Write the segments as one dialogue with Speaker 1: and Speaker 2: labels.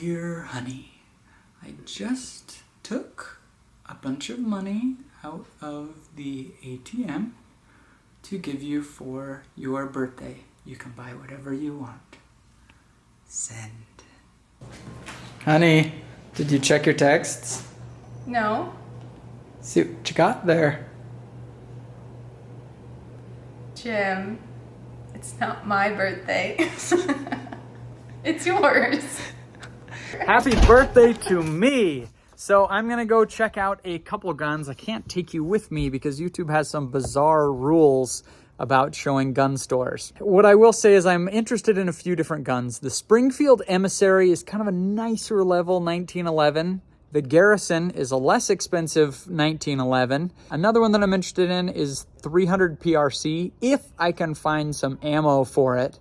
Speaker 1: Dear honey, I just took a bunch of money out of the ATM to give you for your birthday. You can buy whatever you want. Send. Honey, did you check your texts?
Speaker 2: No.
Speaker 1: See what you got there.
Speaker 2: Jim, it's not my birthday. It's yours.
Speaker 1: Happy birthday to me. So I'm gonna go check out a couple guns. I can't take you with me because YouTube has some bizarre rules about showing gun stores. What I will say is I'm interested in a few different guns. The Springfield Emissary is kind of a nicer level 1911. The Garrison is a less expensive 1911. Another one that I'm interested in is 300 PRC, if I can find some ammo for it.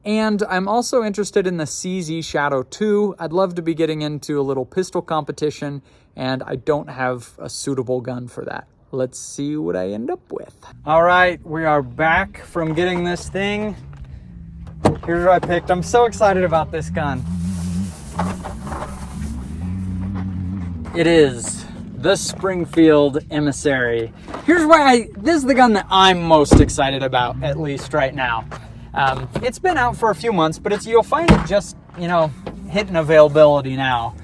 Speaker 1: And I'm also interested in the CZ Shadow 2. I'd love to be getting into a little pistol competition, and I don't have a suitable gun for that. Let's see what I end up with. All right, we are back from getting this thing. Here's what I picked. I'm so excited about this gun. It is the Springfield Emissary. Here's why this is the gun that I'm most excited about, at least right now. It's been out for a few months, but you'll find it just, hitting availability now.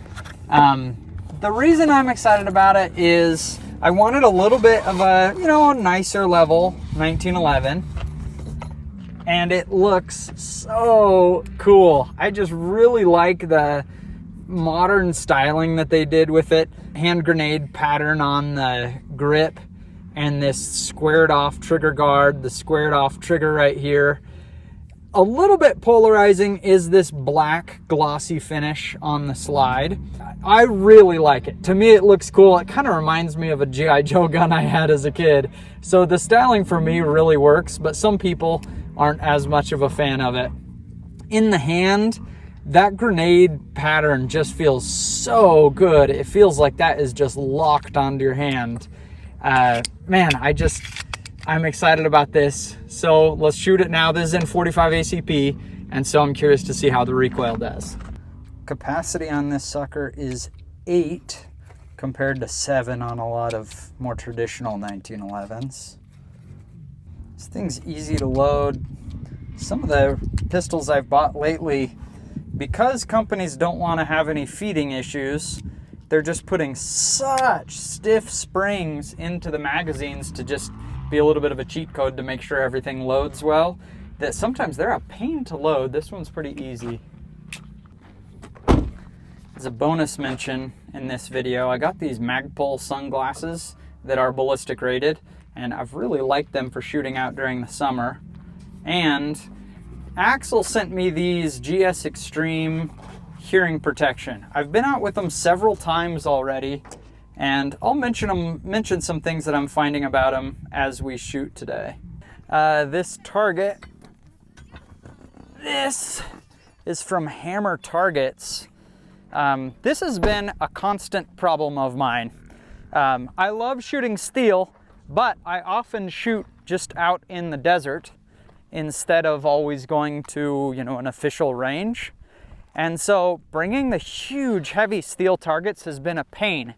Speaker 1: The reason I'm excited about it is I wanted a little bit of a, nicer level 1911. And it looks so cool. I just really like the modern styling that they did with it. Hand grenade pattern on the grip and this squared off trigger guard, the squared off trigger right here. A little bit polarizing is this black glossy finish on the slide. I really like it. To me, it looks cool. It kind of reminds me of a G.I. Joe gun I had as a kid. So the styling for me really works, but some people aren't as much of a fan of it. In the hand, that grenade pattern just feels so good. It feels like that is just locked onto your hand. I'm excited about this. So let's shoot it now. This is in 45 ACP, and so I'm curious to see how the recoil does. Capacity on this sucker is 8 compared to 7 on a lot of more traditional 1911s. This thing's easy to load. Some of the pistols I've bought lately, because companies don't want to have any feeding issues, they're just putting such stiff springs into the magazines to just be a little bit of a cheat code to make sure everything loads well, that sometimes they're a pain to load. This one's pretty easy. As a bonus mention in this video, I got these Magpul sunglasses that are ballistic rated, and I've really liked them for shooting out during the summer. And Axel sent me these GS Extreme hearing protection. I've been out with them several times already, and I'll mention some things that I'm finding about them as we shoot today. This target, this is from Hammer Targets. This has been a constant problem of mine. I love shooting steel, but I often shoot just out in the desert instead of always going to, an official range. And so bringing the huge, heavy steel targets has been a pain.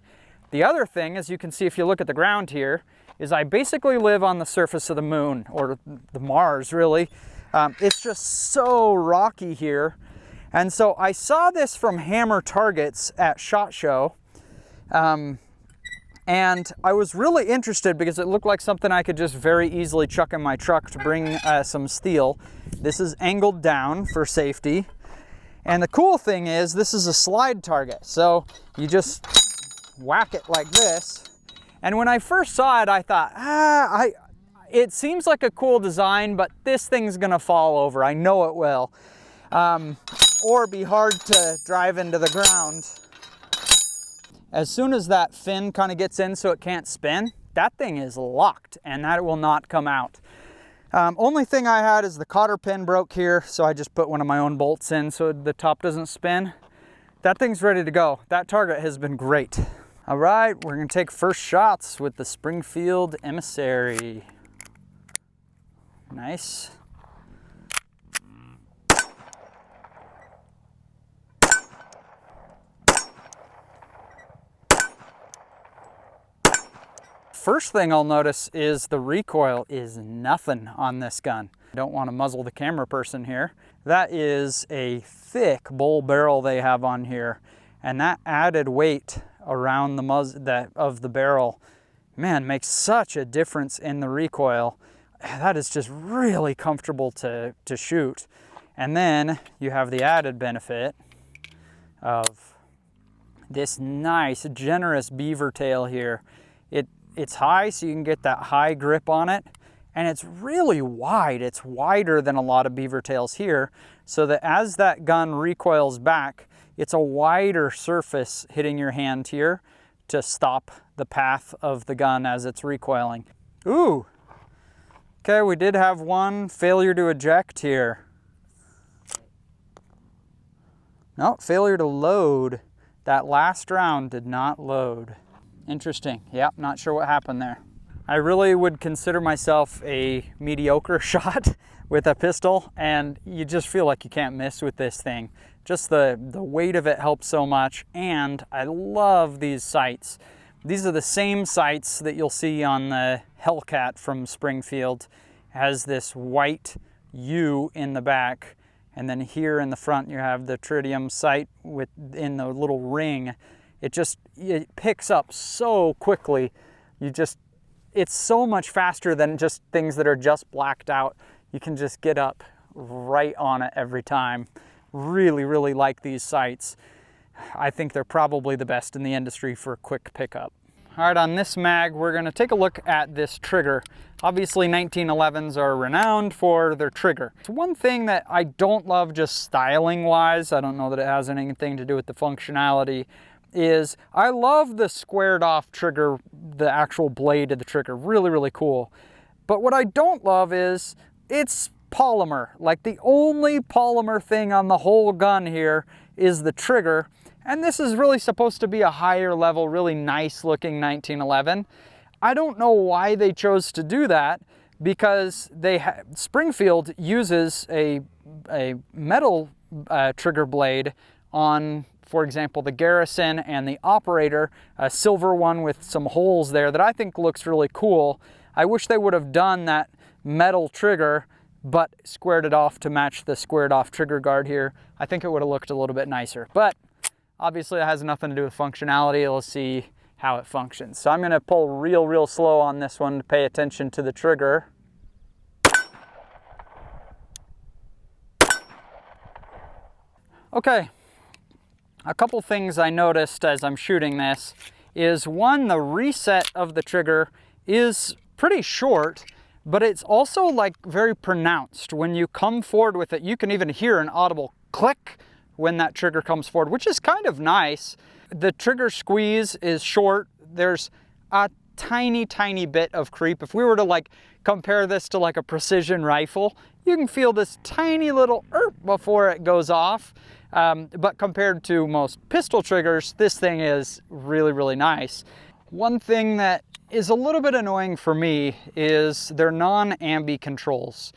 Speaker 1: The other thing, as you can see if you look at the ground here, is I basically live on the surface of the moon, or the Mars, really. It's just so rocky here. And so I saw this from Hammer Targets at SHOT Show. And I was really interested because it looked like something I could just very easily chuck in my truck to bring some steel. This is angled down for safety. And the cool thing is this is a slide target. So you just whack it like this. And when I first saw it, I thought, it seems like a cool design, but this thing's gonna fall over. I know it will. Or be hard to drive into the ground. As soon as that fin kind of gets in so it can't spin, that thing is locked and that will not come out. Only thing I had is the cotter pin broke here, so I just put one of my own bolts in so the top doesn't spin. That thing's ready to go. That target has been great. All right, we're gonna take first shots with the Springfield Emissary. Nice. first thing I'll notice is the recoil is nothing on this gun. I don't want to muzzle the camera person here. That is a thick bull barrel they have on here, and that added weight around the muzzle of the barrel, man, makes such a difference in the recoil. That is just really comfortable to shoot. And then you have the added benefit of this nice, generous beaver tail here. It's high, so you can get that high grip on it, and it's really wide. It's wider than a lot of beaver tails here, so that as that gun recoils back, it's a wider surface hitting your hand here to stop the path of the gun as it's recoiling. Ooh, okay, we did have one failure to eject here. No, failure to load. That last round did not load. Interesting. Yep, not sure what happened there. I really would consider myself a mediocre shot with a pistol, and you just feel like you can't miss with this thing. Just the weight of it helps so much, and I love these sights. These are the same sights that you'll see on the Hellcat from Springfield. It has this white U in the back, and then here in the front you have the tritium sight in the little ring. It picks up so quickly. It's so much faster than just things that are just blacked out. You can just get up right on it every time. Really, really like these sights. I think they're probably the best in the industry for quick pickup. All right, on this mag, we're gonna take a look at this trigger. Obviously, 1911s are renowned for their trigger. It's one thing that I don't love just styling-wise, I don't know that it has anything to do with the functionality, is I love the squared off trigger, the actual blade of the trigger, really, really cool. But what I don't love is it's polymer. Like, the only polymer thing on the whole gun here is the trigger. And this is really supposed to be a higher level, really nice looking 1911. I don't know why they chose to do that, because Springfield uses a metal trigger blade on, for example, the Garrison and the Operator, a silver one with some holes there that I think looks really cool. I wish they would have done that metal trigger, but squared it off to match the squared off trigger guard here. I think it would have looked a little bit nicer, but obviously it has nothing to do with functionality. Let's see how it functions. So I'm gonna pull real slow on this one to pay attention to the trigger. Okay. A couple things I noticed as I'm shooting this is, one, the reset of the trigger is pretty short, but it's also like very pronounced. When you come forward with it, you can even hear an audible click when that trigger comes forward, which is kind of nice. The trigger squeeze is short. There's a tiny bit of creep. If we were to like compare this to like a precision rifle, you can feel this tiny little before it goes off. But compared to most pistol triggers, this thing is really nice. One thing that is a little bit annoying for me is their non-ambi controls.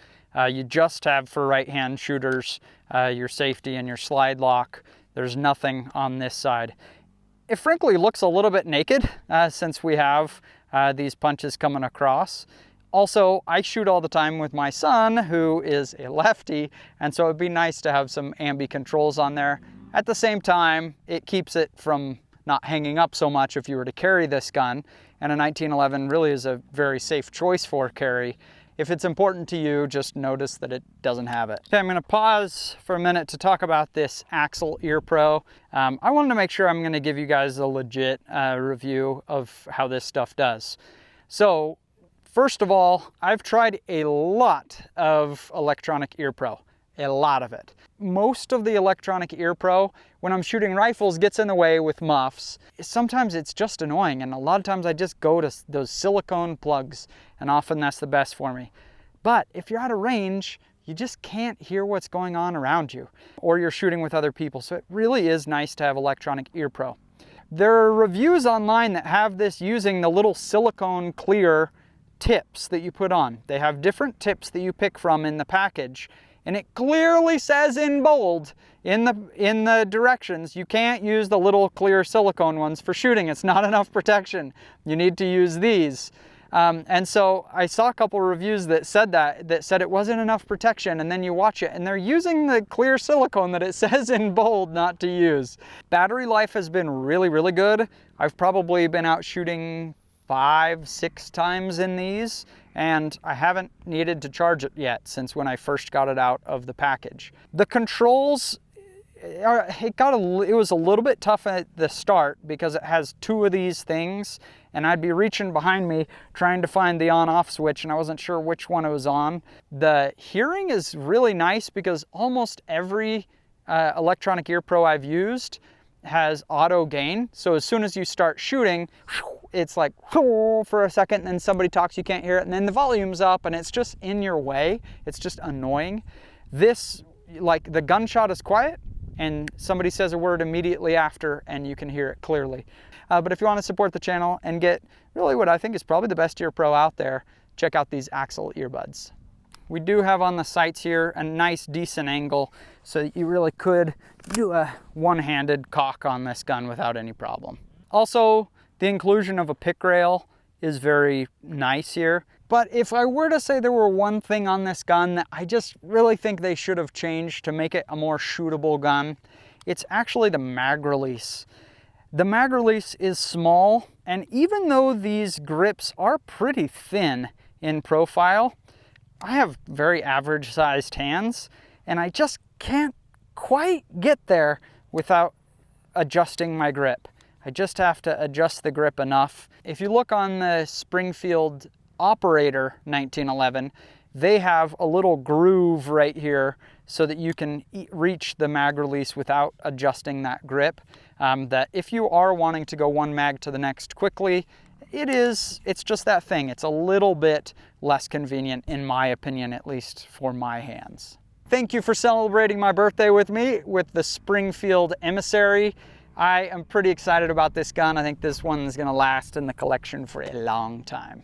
Speaker 1: You just have, for right-hand shooters, your safety and your slide lock. There's nothing on this side. It frankly looks a little bit naked since we have these punches coming across. Also, I shoot all the time with my son, who is a lefty, and so it'd be nice to have some ambi controls on there. At the same time, it keeps it from not hanging up so much if you were to carry this gun, and a 1911 really is a very safe choice for carry. If it's important to you, just notice that it doesn't have it. Okay, I'm gonna pause for a minute to talk about this Axle Ear Pro. I wanted to make sure I'm gonna give you guys a legit review of how this stuff does. So, first of all, I've tried a lot of electronic ear pro, a lot of it. Most of the electronic ear pro, when I'm shooting rifles, gets in the way with muffs. Sometimes it's just annoying, and a lot of times I just go to those silicone plugs, and often that's the best for me. But if you're out of range, you just can't hear what's going on around you, or you're shooting with other people, so it really is nice to have electronic ear pro. There are reviews online that have this using the little silicone clear tips that you put on. They have different tips that you pick from in the package, and it clearly says in bold in the directions, you can't use the little clear silicone ones for shooting. It's not enough protection. You need to use these. And so I saw a couple of reviews that said it wasn't enough protection, and then you watch it and they're using the clear silicone that it says in bold not to use. Battery life has been really, really good. I've probably been out shooting 5-6 times in these, and I haven't needed to charge it yet since when I first got it out of the package. The controls, it was a little bit tough at the start because it has 2 of these things, and I'd be reaching behind me trying to find the on-off switch, and I wasn't sure which one it was on. The hearing is really nice because almost every electronic ear pro I've used has auto gain. So as soon as you start shooting, it's like for a second, and then somebody talks, you can't hear it, and then the volume's up, and it's just in your way. It's just annoying. This, like, the gunshot is quiet, and somebody says a word immediately after, and you can hear it clearly. But if you want to support the channel and get really what I think is probably the best ear pro out there, check out these Axle earbuds. We do have on the sights here a nice decent angle, so that you really could do a one-handed cock on this gun without any problem. Also, the inclusion of a pick rail is very nice here. But if I were to say there were one thing on this gun that I just really think they should have changed to make it a more shootable gun, it's actually the mag release. The mag release is small, and even though these grips are pretty thin in profile, I have very average sized hands, and I just can't quite get there without adjusting my grip. I just have to adjust the grip enough. If you look on the Springfield Operator 1911, they have a little groove right here so that you can reach the mag release without adjusting that grip. That if you are wanting to go one mag to the next quickly, it's just that thing. It's a little bit less convenient, in my opinion, at least for my hands. Thank you for celebrating my birthday with me with the Springfield Emissary. I am pretty excited about this gun. I think this one's gonna last in the collection for a long time.